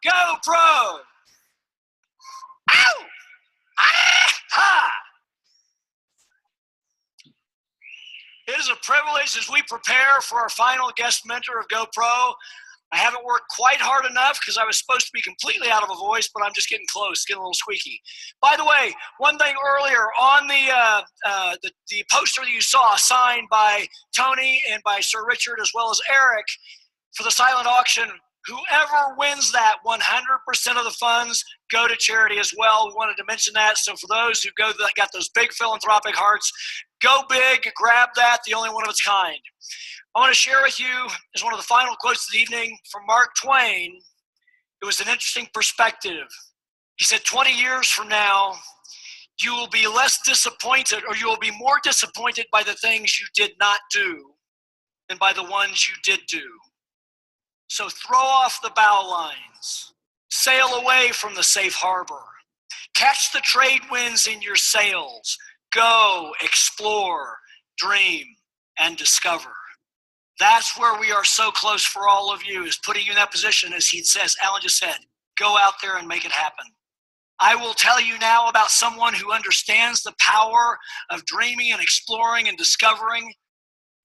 GoPro. Ow! Ah! It is a privilege as we prepare for our final guest mentor of GoPro. I haven't worked quite hard enough because I was supposed to be completely out of a voice, but I'm just getting close, getting a little squeaky. By the way, one thing earlier on the poster that you saw signed by Tony and by Sir Richard as well as Eric for the silent auction, whoever wins that, 100% of the funds go to charity as well. We wanted to mention that. So for those who got those big philanthropic hearts, go big, grab that, the only one of its kind. I want to share with you as one of the final quotes of the evening from Mark Twain. It was an interesting perspective. He said, 20 years from now, you will be less disappointed, or you will be more disappointed by the things you did not do than by the ones you did do. So throw off the bow lines. Sail away from the safe harbor. Catch the trade winds in your sails. Go, explore, dream, and discover. That's where we are so close for all of you, is putting you in that position, as Alan just said, go out there and make it happen. I will tell you now about someone who understands the power of dreaming and exploring and discovering.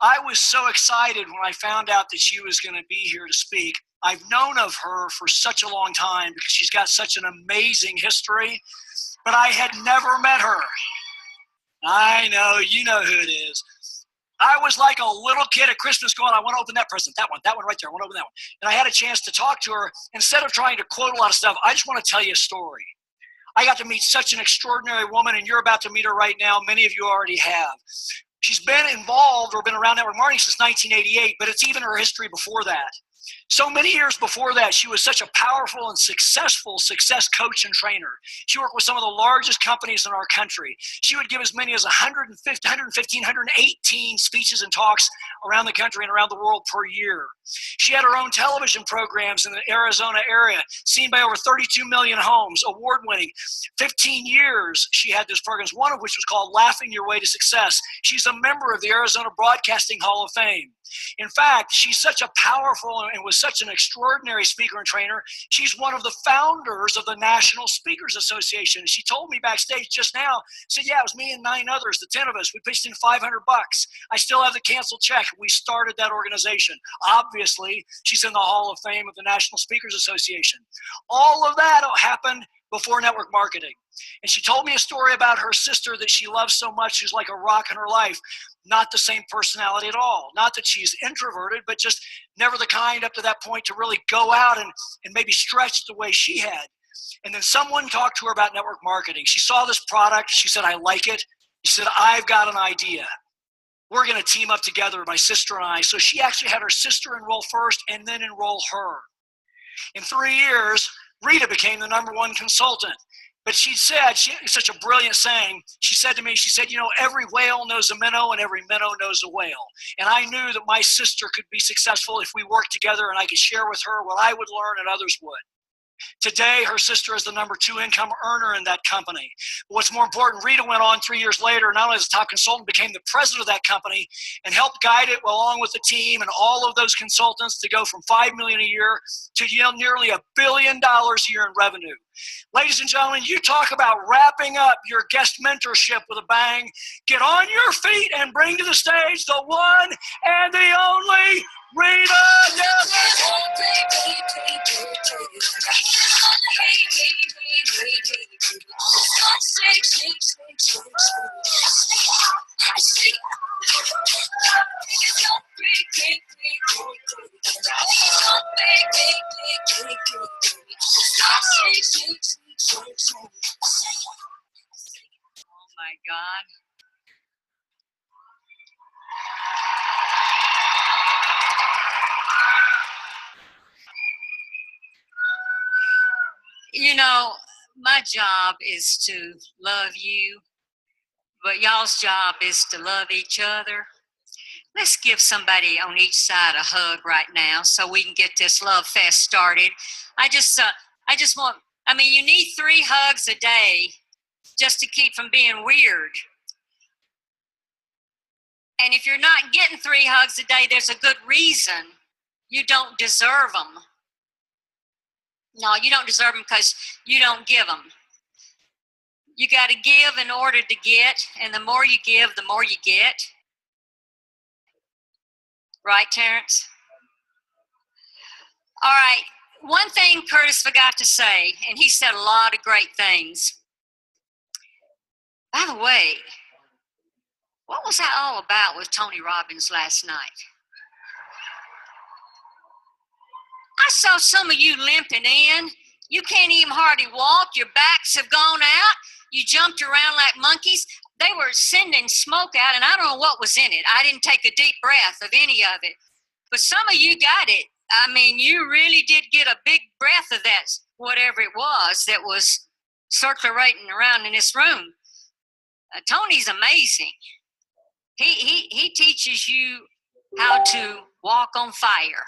I was so excited when I found out that she was going to be here to speak. I've known of her for such a long time because she's got such an amazing history, but I had never met her. I know, you know who it is. I was like a little kid at Christmas going, I want to open that present, that one right there, I want to open that one. And I had a chance to talk to her. Instead of trying to quote a lot of stuff, I just want to tell you a story. I got to meet such an extraordinary woman, and you're about to meet her right now. Many of you already have. She's been involved or been around network marketing since 1988, but it's even her history before that. So many years before that, she was such a powerful and successful success coach and trainer. She worked with some of the largest companies in our country. She would give as many as 115, 118 speeches and talks around the country and around the world per year. She had her own television programs in the Arizona area, seen by over 32 million homes, award-winning. 15 years she had those programs, one of which was called Laughing Your Way to Success. She's a member of the Arizona Broadcasting Hall of Fame. In fact, she's such a powerful and was such an extraordinary speaker and trainer. She's one of the founders of the National Speakers Association. She told me backstage just now, said, yeah, it was me and 9 others, the 10 of us. We pitched in $500. I still have the canceled check. We started that organization. Obviously, she's in the Hall of Fame of the National Speakers Association. All of that happened before network marketing. And she told me a story about her sister that she loves so much, who's like a rock in her life. Not the same personality at all. Not that she's introverted, but just never the kind up to that point to really go out and maybe stretch the way she had. And then someone talked to her about network marketing. She saw this product. She said, I like it. She said, I've got an idea. We're going to team up together, my sister and I. So she actually had her sister enroll first and then enroll her. In 3 years, Rita became the #1 consultant. But she said, it's such a brilliant saying, she said to me, she said, you know, every whale knows a minnow and every minnow knows a whale. And I knew that my sister could be successful if we worked together and I could share with her what I would learn and others would. Today, her sister is the #2 income earner in that company. But what's more important, Rita went on 3 years later, not only as a top consultant, became the president of that company and helped guide it along with the team and all of those consultants to go from $5 million a year to nearly $1 billion a year in revenue. Ladies and gentlemen, you talk about wrapping up your guest mentorship with a bang. Get on your feet and bring to the stage the one and the only Rita Davenport. Oh my God. You know, my job is to love you, but y'all's job is to love each other. Let's give somebody on each side a hug right now so we can get this love fest started. I just want, you need 3 hugs a day just to keep from being weird. And if you're not getting 3 hugs a day, there's a good reason. You don't deserve them. No, you don't deserve them because you don't give them. You got to give in order to get, and the more you give, the more you get. Right, Terrence? All right. One thing Curtis forgot to say, and he said a lot of great things. By the way, what was that all about with Tony Robbins last night? I saw some of you limping in. You can't even hardly walk. Your backs have gone out. You jumped around like monkeys. They were sending smoke out, and I don't know what was in it. I didn't take a deep breath of any of it. But some of you got it. I mean, you really did get a big breath of that, whatever it was that was circulating around in this room. Tony's amazing. He teaches you how to walk on fire.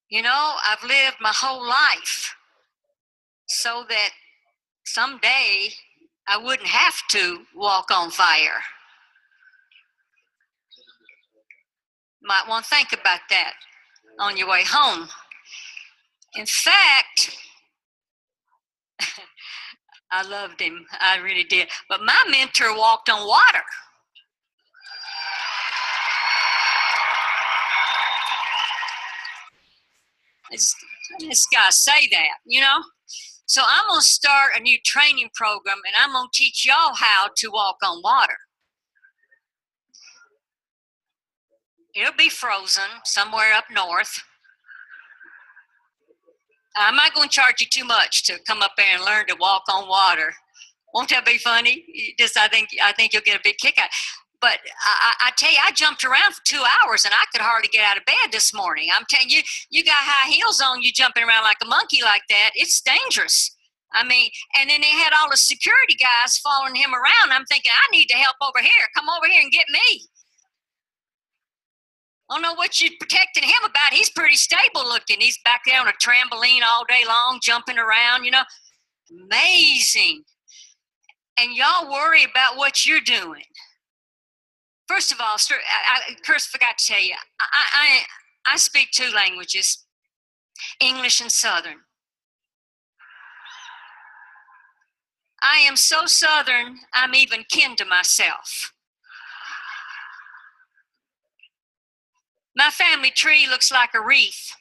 You know, I've lived my whole life so that someday I wouldn't have to walk on fire. Might want to think about that on your way home. In fact, I loved him. I really did. But my mentor walked on water. This guy say that, you know? So I'm going to start a new training program, and I'm going to teach y'all how to walk on water. It'll be frozen somewhere up north. I'm not going to charge you too much to come up there and learn to walk on water. Won't that be funny? I think you'll get a big kick out. But I tell you, I jumped around for 2 hours, and I could hardly get out of bed this morning. I'm telling you, you got high heels on, you jumping around like a monkey like that. It's dangerous. I mean, and then they had all the security guys following him around. I'm thinking, I need to help over here. Come over here and get me. I don't know what you're protecting him about. He's pretty stable looking. He's back there on a trampoline all day long, jumping around, you know. Amazing. And y'all worry about what you're doing. First of all, Chris forgot to tell you, I speak 2 languages, English and Southern. I am so Southern, I'm even kin to myself. My family tree looks like a wreath.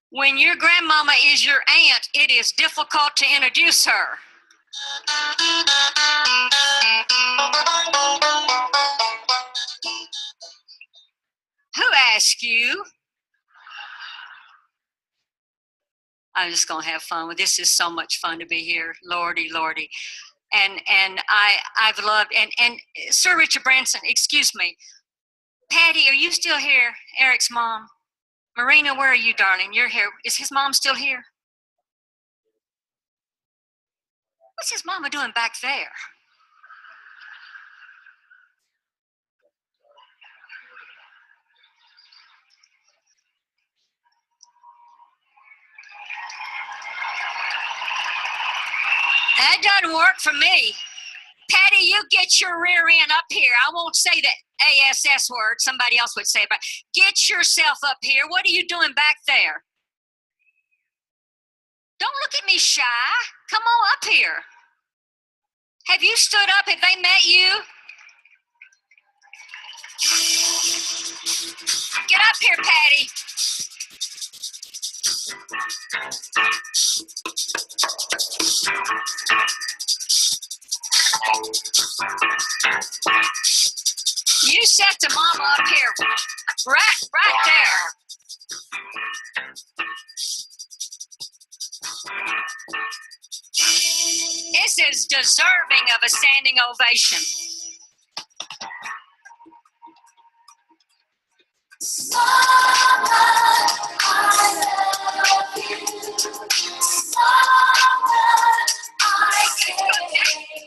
When your grandmama is your aunt, it is difficult to introduce her. Who asked you? I'm just going to have fun with this. Is so much fun to be here. Lordy, Lordy. And I've loved, and Sir Richard Branson, excuse me. Patty, are you still here? Eric's mom. Marina, where are you, darling? You're here. Is his mom still here? What's his mama doing back there? That doesn't work for me. Patty, you get your rear end up here. I won't say the ASS word. Somebody else would say it, but get yourself up here. What are you doing back there? Don't look at me shy. Come on up here. Have you stood up? Have they met you? Get up here, Patty. You set the mama up here, right there. This is deserving of a standing ovation.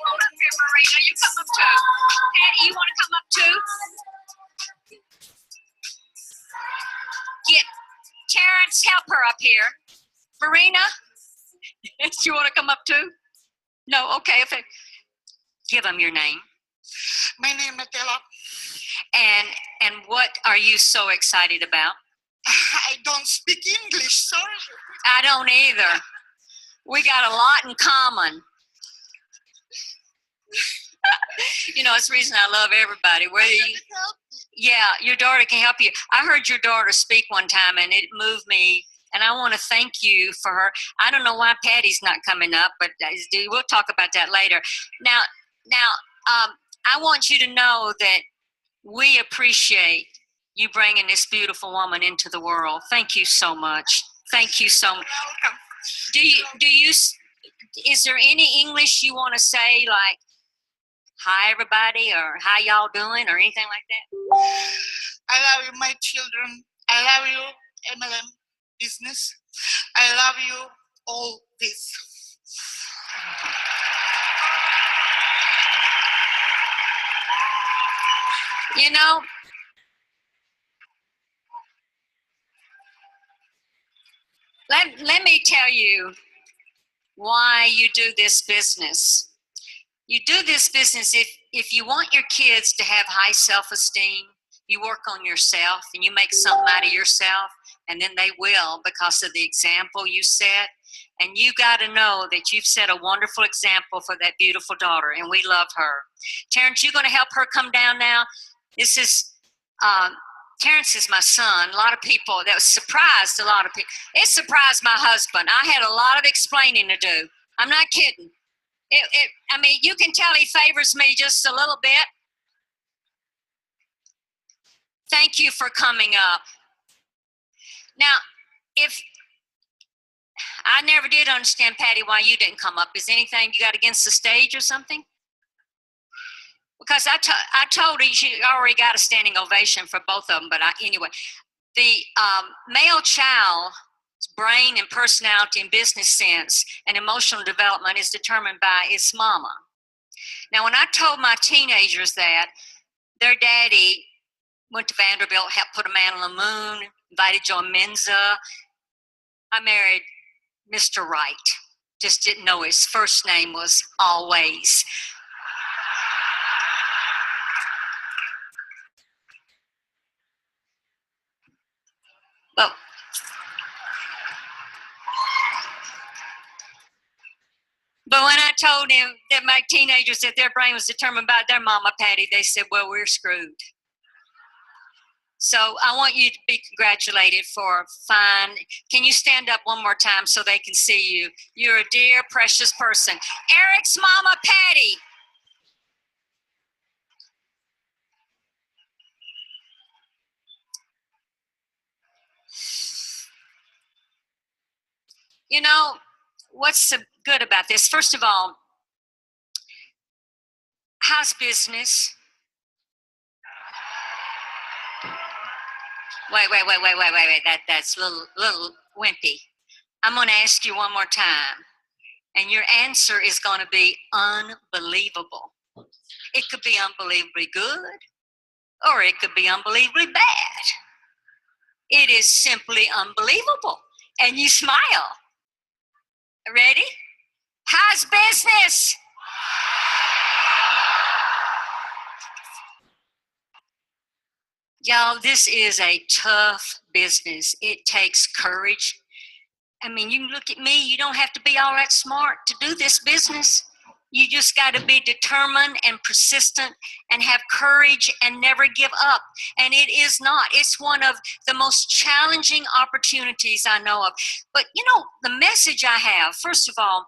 Hold up here, Marina. You come up too. Patty, you want to come up too? Get Terrence, help her up here. Marina, do you want to come up too? No, okay. Give them your name. My name is Della. And And what are you so excited about? I don't speak English, sorry. I don't either. We got a lot in common. You know, it's the reason I love everybody. Whether you, yeah, your daughter can help you. I heard your daughter speak one time, and it moved me. And I want to thank you for her. I don't know why Patty's not coming up, but we'll talk about that later. Now, I want you to know that we appreciate you bringing this beautiful woman into the world. Thank you so much. Thank you so much. Is there any English you want to say, like, hi everybody, or how y'all doing, or anything like that? I love you, my children. I love you, MLM business. I love you, all this. You know, let me tell you why you do this business. You do this business if you want your kids to have high self-esteem, you work on yourself and you make something out of yourself, and then they will because of the example you set. And you got to know that you've set a wonderful example for that beautiful daughter, and we love her. Terrence, you going to help her come down now? This is, Terrence is my son. A lot of people, that surprised a lot of people. It surprised my husband. I had a lot of explaining to do. I'm not kidding. I mean, you can tell he favors me just a little bit. Thank you for coming up. Now, if I never did understand, Patty, why you didn't come up. Is anything you got against the stage or something? Because I told her she already got a standing ovation for both of them. But anyway, the male child's brain and personality and business sense and emotional development is determined by its mama. Now, when I told my teenagers that, their daddy went to Vanderbilt, helped put a man on the moon, invited Joe Menza. I married Mr. Right. Just didn't know his first name was Always. But when I told them that my teenagers that their brain was determined by their mama, Patty, they said, well, we're screwed. So I want you to be congratulated for fine. Can you stand up one more time so they can see you? You're a dear, precious person. Eric's mama, Patty. You know, what's so good about this? First of all, how's business? Wait. That's a little wimpy. I'm going to ask you one more time, and your answer is going to be unbelievable. It could be unbelievably good, or it could be unbelievably bad. It is simply unbelievable. And you smile. Ready? How's business? Y'all, this is a tough business. It takes courage. I mean, you can look at me, you don't have to be all that smart to do this business. You just got to be determined and persistent and have courage and never give up. And it is not. It's one of the most challenging opportunities I know of. But, you know, the message I have, first of all,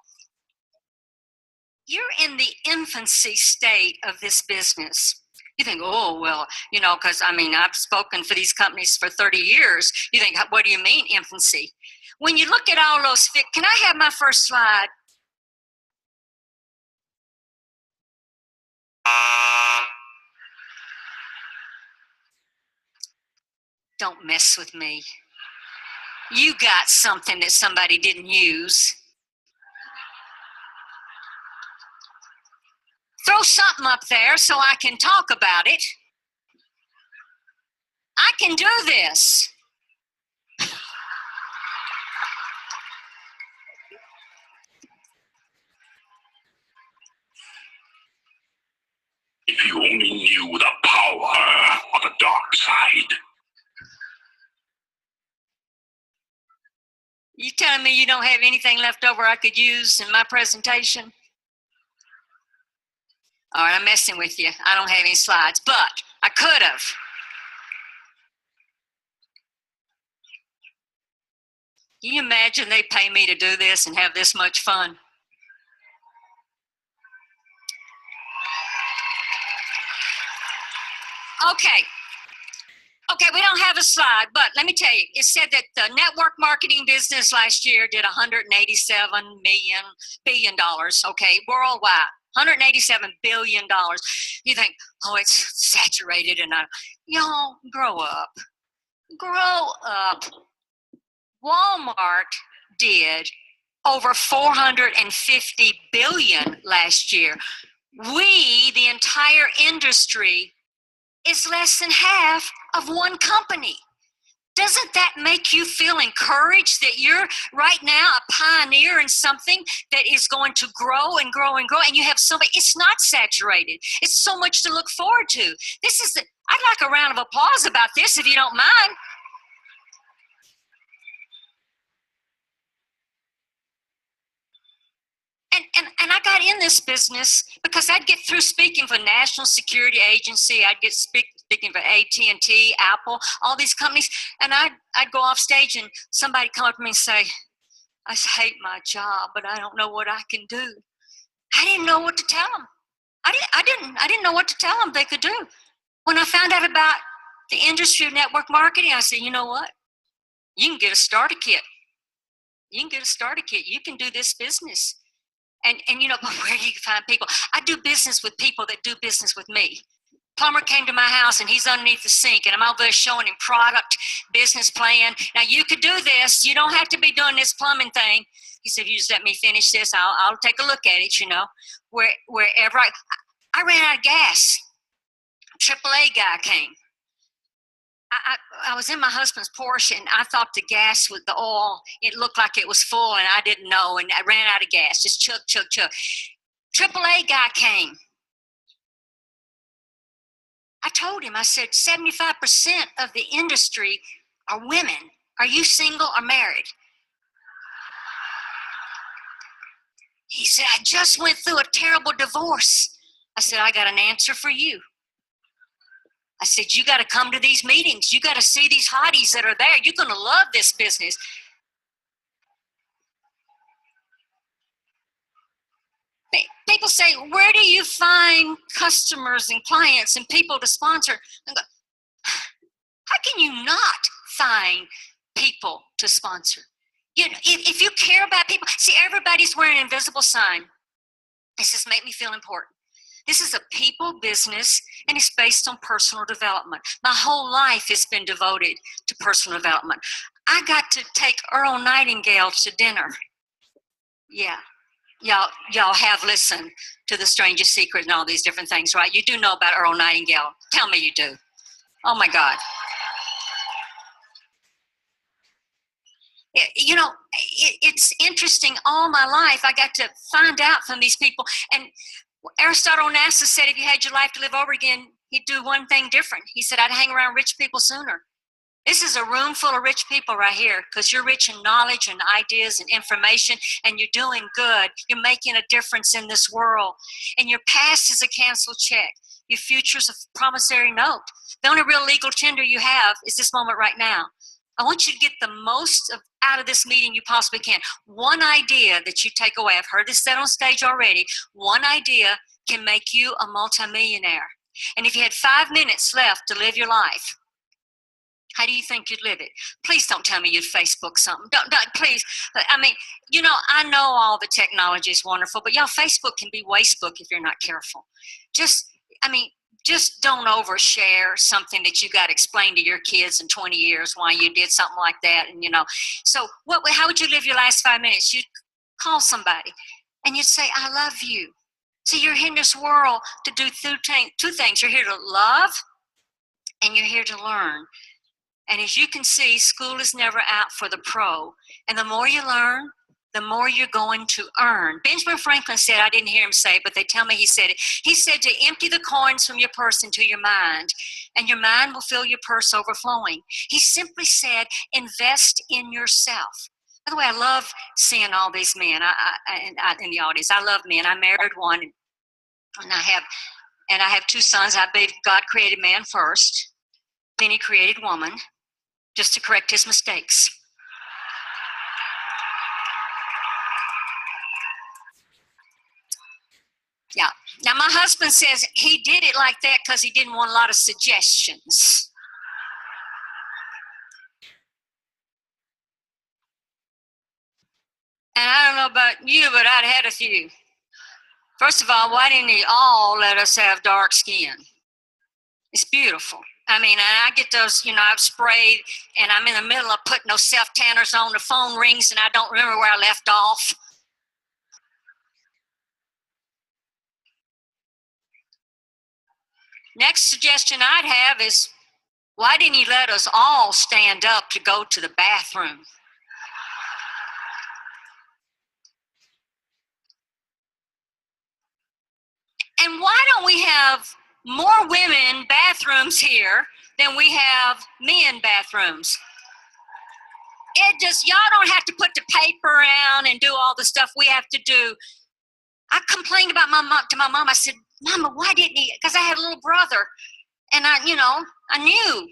you're in the infancy state of this business. You think, oh, well, you know, because, I mean, I've spoken for these companies for 30 years. You think, what do you mean, infancy? When you look at all those, can I have my first slide? Don't mess with me. You got something that somebody didn't use. Throw something up there so I can talk about it. I can do this. If you only knew the power of the dark side. slide. You telling me you don't have anything left over I could use in my presentation? All right, I'm messing with you. I don't have any slides, but I could have. Can you imagine they pay me to do this and have this much fun? Okay, we don't have a slide, but let me tell you, it said that the network marketing business last year did $187 billion, okay, worldwide. $187 billion. You think, oh, it's saturated, and y'all, grow up. Grow up. Walmart did over $450 billion last year. We, the entire industry, is less than half of one company. Doesn't that make you feel encouraged that you're right now a pioneer in something that is going to grow and grow and grow, and you have somebody, it's not saturated. It's so much to look forward to. I'd like a round of applause about this if you don't mind. And I got in this business because I'd get through speaking for National Security Agency, I'd get speaking for AT&T, Apple, all these companies, and I'd go off stage and somebody come up to me and say, I hate my job, but I don't know what I can do. I didn't know what to tell them. I didn't know what to tell them they could do. When I found out about the industry of network marketing, I said, you know what? You can get a starter kit. You can get a starter kit. You can do this business. And you know, where do you find people? I do business with people that do business with me. Plumber came to my house and he's underneath the sink and I'm over there showing him product, business plan. Now you could do this. You don't have to be doing this plumbing thing. He said, if you just let me finish this, I'll take a look at it, you know. Wherever I ran out of gas. AAA guy came. I was in my husband's Porsche and I thought the gas with the oil, it looked like it was full and I didn't know, and I ran out of gas, just chug, chug, chug. AAA guy came. I told him, I said, 75% of the industry are women. Are you single or married? He said, I just went through a terrible divorce. I said, I got an answer for you. I said, you got to come to these meetings. You got to see these hotties that are there. You're going to love this business. People say, where do you find customers and clients and people to sponsor? I go, how can you not find people to sponsor? You know, if you care about people, see, everybody's wearing an invisible sign. It says, make me feel important. This is a people business, and it's based on personal development. My whole life has been devoted to personal development. I got to take Earl Nightingale to dinner. Yeah, y'all have listened to The Strangest Secret and all these different things, right? You do know about Earl Nightingale. Tell me you do. Oh, my God. You know, it's interesting. All my life, I got to find out from these people. And Aristotle Onassis said if you had your life to live over again, he'd do one thing different. He said, I'd hang around rich people sooner. This is a room full of rich people right here because you're rich in knowledge and ideas and information, and you're doing good. You're making a difference in this world. And your past is a canceled check. Your future's a promissory note. The only real legal tender you have is this moment right now. I want you to get the most out of this meeting you possibly can. One idea that you take away, I've heard this said on stage already, one idea can make you a multimillionaire. And if you had 5 minutes left to live your life, how do you think you'd live it? Please don't tell me you'd Facebook something. Don't, please. I mean, you know, I know all the technology is wonderful, but y'all, Facebook can be wastebook if you're not careful. Just don't overshare something that you got to explain to your kids in 20 years why you did something like that. And, you know, so how would you live your last 5 minutes? You'd call somebody and you'd say, I love you. See, you're in this world to do two things. You're here to love and you're here to learn. And as you can see, school is never out for the pro. And the more you learn, the more you're going to earn. Benjamin Franklin said, I didn't hear him say it, but they tell me he said it. He said to empty the coins from your purse into your mind, and your mind will fill your purse overflowing. He simply said, invest in yourself. By the way, I love seeing all these men in the audience. I love men. I married one, and I have two sons. I believe God created man first, then he created woman, just to correct his mistakes. Yeah. Now, my husband says he did it like that because he didn't want a lot of suggestions. And I don't know about you, but I'd had a few. First of all, why didn't he all let us have dark skin? It's beautiful. I mean, and I get those, I've sprayed, and I'm in the middle of putting those self-tanners on, the phone rings, and I don't remember where I left off. Next suggestion I'd have is, why didn't he let us all stand up to go to the bathroom? And why don't we have more women bathrooms here than we have men bathrooms? Y'all don't have to put the paper around and do all the stuff we have to do. I complained about to my mom. I said, Mama, why didn't he? Because I had a little brother, and I knew.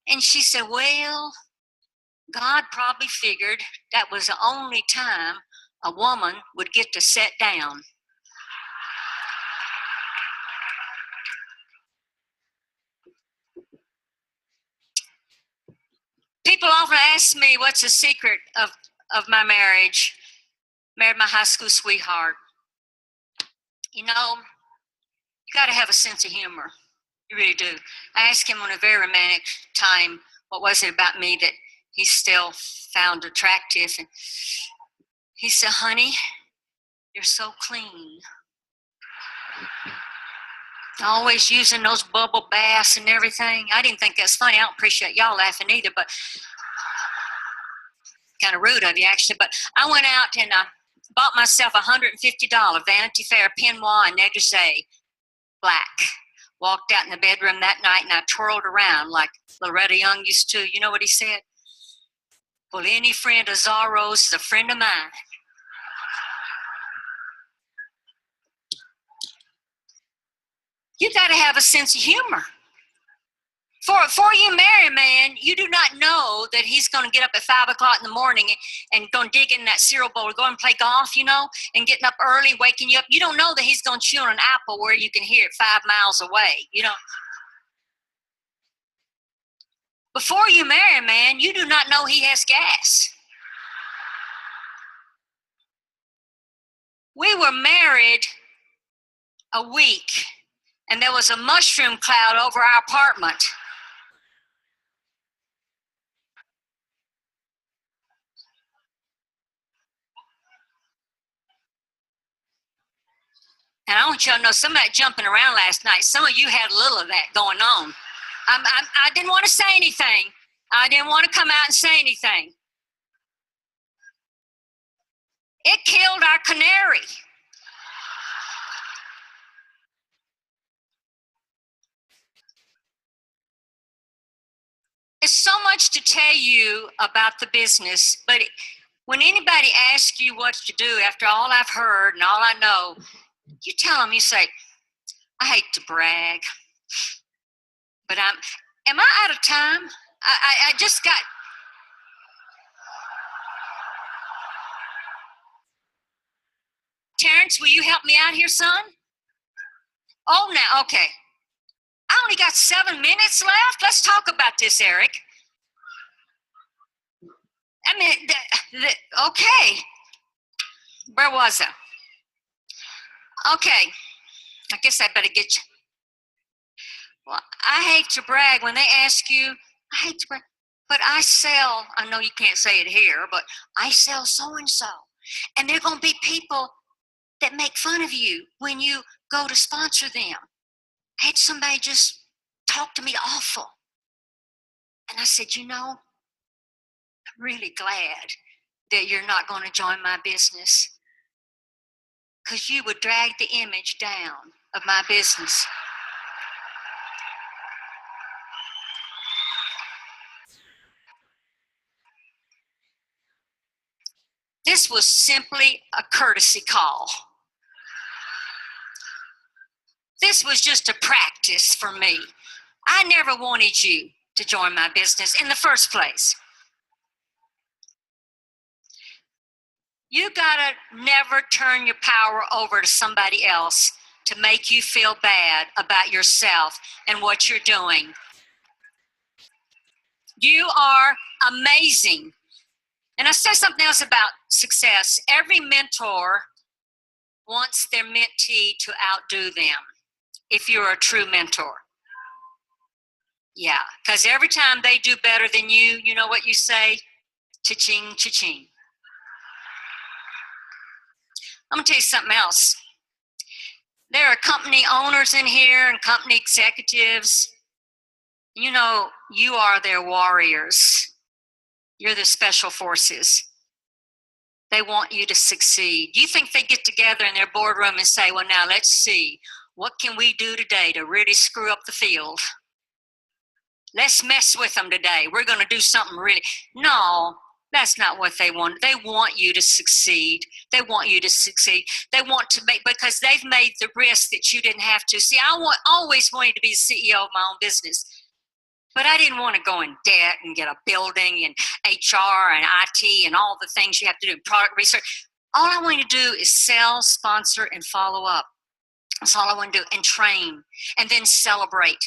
And she said, well, God probably figured that was the only time a woman would get to sit down. People often ask me what's the secret of my marriage. Married my high school sweetheart. You got to have a sense of humor. You really do. I asked him on a very romantic time, what was it about me that he still found attractive? And he said, honey, you're so clean. Always using those bubble baths and everything. I didn't think that's funny. I don't appreciate y'all laughing either, but kind of rude of you, actually. But I went out and bought myself a $150 Vanity Fair peignoir and negligee, black. Walked out in the bedroom that night and I twirled around like Loretta Young used to. You know what he said? Well, any friend of Zorro's is a friend of mine. You got to have a sense of humor. Before you marry a man, you do not know that he's going to get up at 5 o'clock in the morning and go and dig in that cereal bowl, go and play golf, and getting up early, waking you up. You don't know that he's going to chew on an apple where you can hear it 5 miles away. Before you marry a man, you do not know he has gas. We were married a week, and there was a mushroom cloud over our apartment. And I want you to know, some of that jumping around last night, some of you had a little of that going on. I didn't want to say anything. I didn't want to come out and say anything. It killed our canary. There's so much to tell you about the business, but when anybody asks you what to do after all I've heard and all I know, you tell them, you say, I hate to brag, but am I out of time? I just got... Terrence, will you help me out here, son? Oh, now, okay. I only got 7 minutes left. Let's talk about this, Eric. I mean, okay. Where was I? Okay. I guess I better get you. Well, I hate to brag. When they ask you, I hate to brag, but I sell, I know you can't say it here, but I sell so-and-so. And there are going to be people that make fun of you when you go to sponsor them. I had somebody just talk to me awful. And I said, I'm really glad that you're not going to join my business, because you would drag the image down of my business. This was simply a courtesy call. This was just a practice for me. I never wanted you to join my business in the first place. You gotta never turn your power over to somebody else to make you feel bad about yourself and what you're doing. You are amazing. And I said something else about success. Every mentor wants their mentee to outdo them, if you're a true mentor. Yeah, because every time they do better than you, you know what you say? Cha-ching, cha-ching. I'm going to tell you something else. There are company owners in here and company executives. You know, you are their warriors. You're the special forces. They want you to succeed. You think they get together in their boardroom and say, well, now let's see, what can we do today to really screw up the field? Let's mess with them today. We're going to do something really. No, that's not what they want. They want you to succeed. They want you to succeed. They want to make, because they've made the risk that you didn't have to. See, always wanted to be the CEO of my own business. But I didn't want to go in debt and get a building and HR and IT and all the things you have to do, product research. All I want to do is sell, sponsor, and follow up. That's all I want to do, and train, and then celebrate.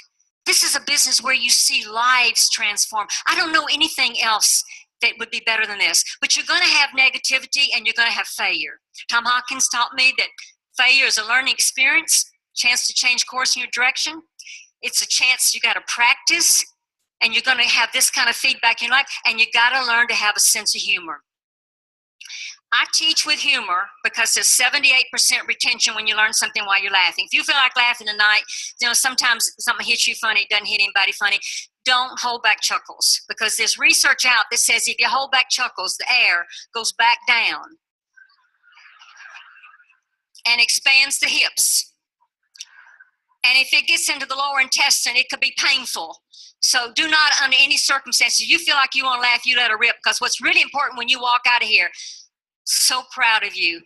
This is a business where you see lives transform. I don't know anything else that would be better than this. But you're going to have negativity and you're going to have failure. Tom Hawkins taught me that failure is a learning experience, chance to change course in your direction. It's a chance you got to practice, and you're going to have this kind of feedback in life, and you got to learn to have a sense of humor. I teach with humor because there's 78% retention when you learn something while you're laughing. If you feel like laughing tonight, you know, sometimes something hits you funny, it doesn't hit anybody funny. Don't hold back chuckles, because there's research out that says if you hold back chuckles, the air goes back down and expands the hips. And if it gets into the lower intestine, it could be painful. So do not, under any circumstances, you feel like you want to laugh, you let it rip, because what's really important when you walk out of here, so proud of you.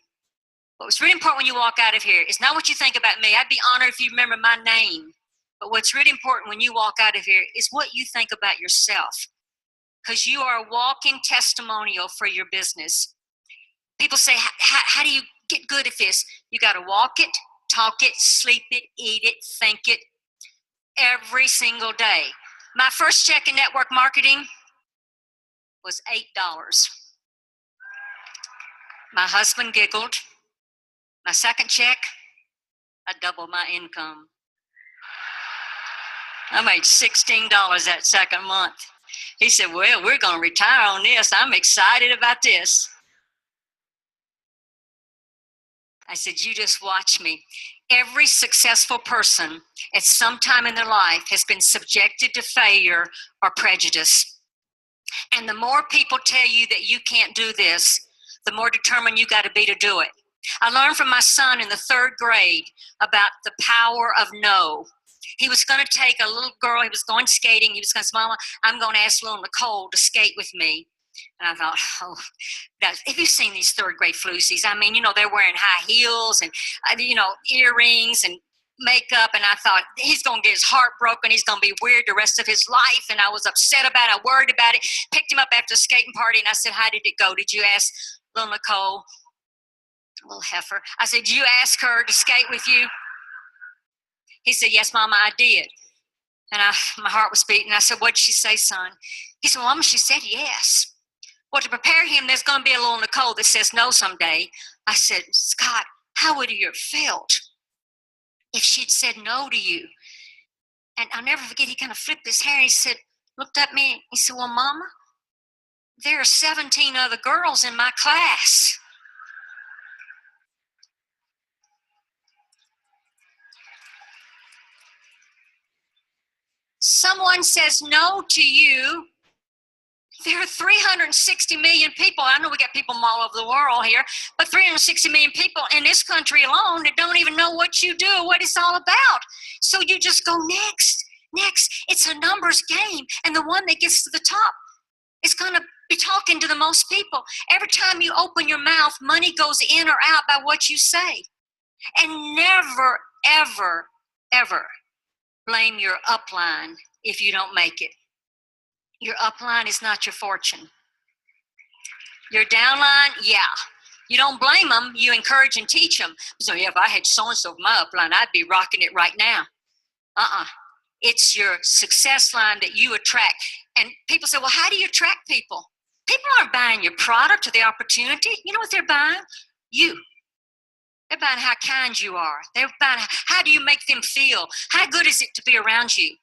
What's really important when you walk out of here is not what you think about me. I'd be honored if you remember my name. But what's really important when you walk out of here is what you think about yourself, because you are a walking testimonial for your business. People say, how do you get good at this? You got to walk it, talk it, sleep it, eat it, think it every single day. My first check in network marketing was $8. My husband giggled. My second check, I doubled my income. I made $16 that second month. He said, well, we're going to retire on this. I'm excited about this. I said, you just watch me. Every successful person at some time in their life has been subjected to failure or prejudice. And the more people tell you that you can't do this, the more determined you got to be to do it. I learned from my son in the 3rd grade about the power of no. He was going to take a little girl, he was going skating, he was going to say, Mama, I'm going to ask little Nicole to skate with me. And I thought, oh, have you seen these 3rd grade floozies? I mean, you know, they're wearing high heels and, you know, earrings and makeup. And I thought, he's going to get his heart broken. He's going to be weird the rest of his life. And I was upset about it. I worried about it. Picked him up after the skating party and I said, how did it go? Did you ask little Nicole? Little heifer. I said, did you ask her to skate with you? He said, yes, Mama, I did. And my heart was beating. I said, what'd she say, son? He said, well, Mama, she said yes. Well, to prepare him, there's going to be a little Nicole that says no someday. I said, Scott, how would you have felt if she'd said no to you? And I'll never forget, he kind of flipped his hair. He said, looked at me. He said, well, Mama, there are 17 other girls in my class. Someone says no to you, There are 360 million people. I know we got people from all over the world here, but 360 million people in this country alone that don't even know what you do or what it's all about. So you just go next, next. It's a numbers game, and the one that gets to the top is going to be talking to the most people. Every time you open your mouth, money goes in or out by what you say. And never, ever, ever blame your upline if you don't make it. Your upline is not your fortune. Your downline, yeah. You don't blame them, you encourage and teach them. So yeah, if I had so-and-so my upline, I'd be rocking it right now. It's your success line that you attract. And people say, well, how do you attract people? People aren't buying your product or the opportunity. You know what they're buying? You. They're buying how kind you are. They're buying how do you make them feel? How good is it to be around you?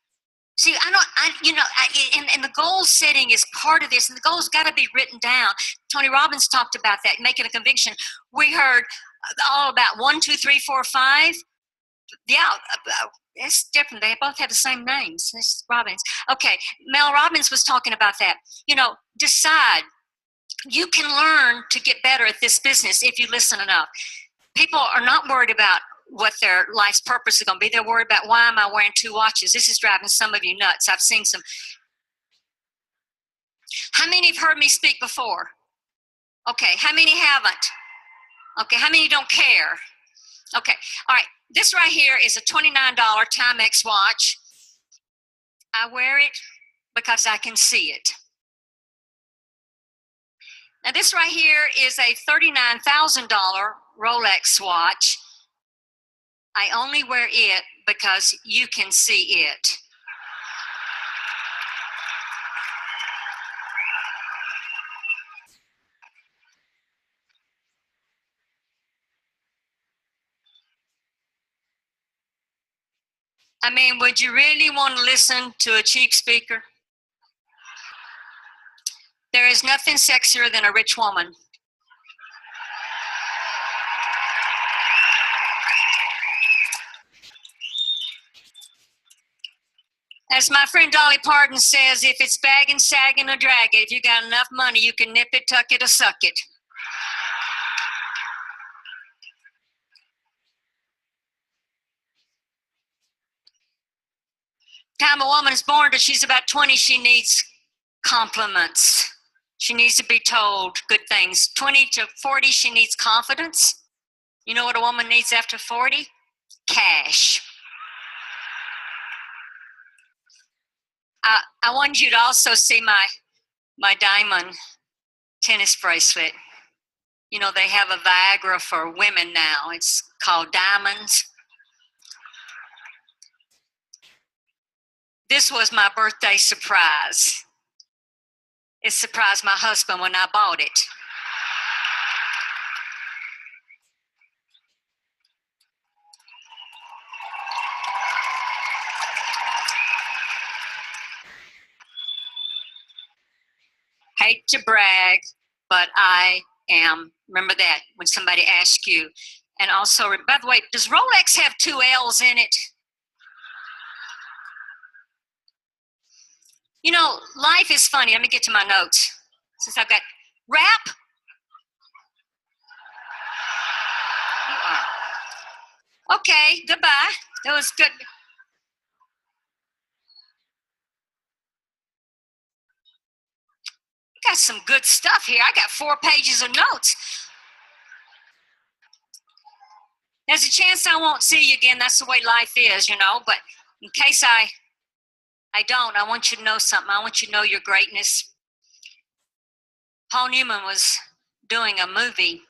See, and the goal setting is part of this, and the goal's got to be written down. Tony Robbins talked about that, making a conviction. We heard all about 1, 2, 3, 4, 5. Yeah, it's different. They both have the same names. It's Robbins. Okay, Mel Robbins was talking about that. Decide. You can learn to get better at this business if you listen enough. People are not worried about what their life's purpose is going to be. They're worried about, why am I wearing 2 watches? This is driving some of you nuts. I've seen some. How many have heard me speak before? Okay, how many haven't? Okay, how many don't care? Okay, all right. This right here is a $29 Timex watch. I wear it because I can see it. Now this right here is a $39,000 Rolex watch. I only wear it because you can see it. I mean, would you really want to listen to a cheap speaker? There is nothing sexier than a rich woman. As my friend Dolly Parton says, if it's bagging, sagging, or dragging, if you got enough money, you can nip it, tuck it, or suck it. Time a woman is born till she's about 20, she needs compliments. She needs to be told good things. 20 to 40, she needs confidence. You know what a woman needs after 40? Cash. I want you to also see my diamond tennis bracelet. You know, they have a Viagra for women now. It's called diamonds. This was my birthday surprise. It surprised my husband when I bought it. Hate to brag, but I am. Remember that when somebody asks you. And also, by the way, does Rolex have 2 L's in it? You know, life is funny. Let me get to my notes. Since I've got rap. Okay, goodbye. That was good. I got some good stuff here. I got 4 pages of notes. There's a chance I won't see you again. That's the way life is, But in case I don't, I want you to know something. I want you to know your greatness. Paul Newman was doing a movie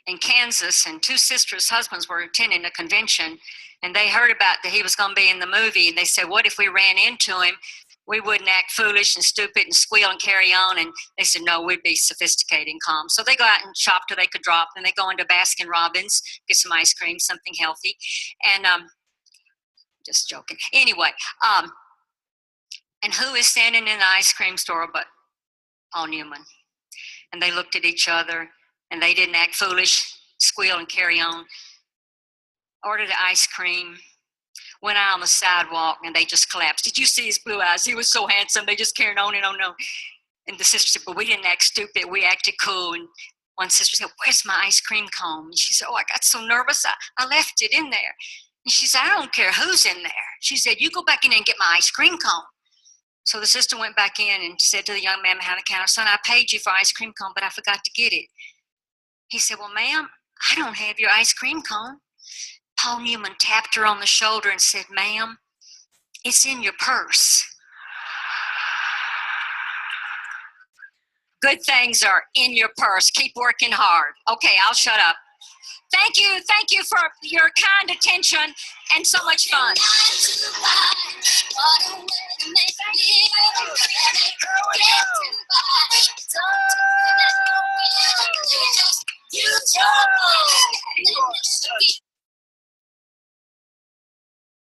in Kansas, and 2 sisters' husbands were attending a convention, and they heard about that he was going to be in the movie, and they said, what if we ran into him? We wouldn't act foolish and stupid and squeal and carry on. And they said, no, we'd be sophisticated and calm. So they go out and shop till they could drop, and they go into Baskin Robbins, get some ice cream, something healthy. And just joking. Anyway, and who is standing in the ice cream store but Paul Newman? And they looked at each other, and they didn't act foolish, squeal and carry on. Ordered the ice cream. went out on the sidewalk and they just collapsed. Did you see his blue eyes? He was so handsome. They just carried on and on and on. And the sister said, but we didn't act stupid. We acted cool. And one sister said, where's my ice cream cone? And she said, oh, I got so nervous. I left it in there. And she said, I don't care who's in there. She said, you go back in and get my ice cream cone. So the sister went back in and said to the young man behind the counter, son, I paid you for ice cream cone, but I forgot to get it. He said, well, ma'am, I don't have your ice cream cone. Paul Newman tapped her on the shoulder and said, ma'am, it's in your purse. Good things are in your purse. Keep working hard. Okay, I'll shut up. Thank you for your kind attention and so much fun.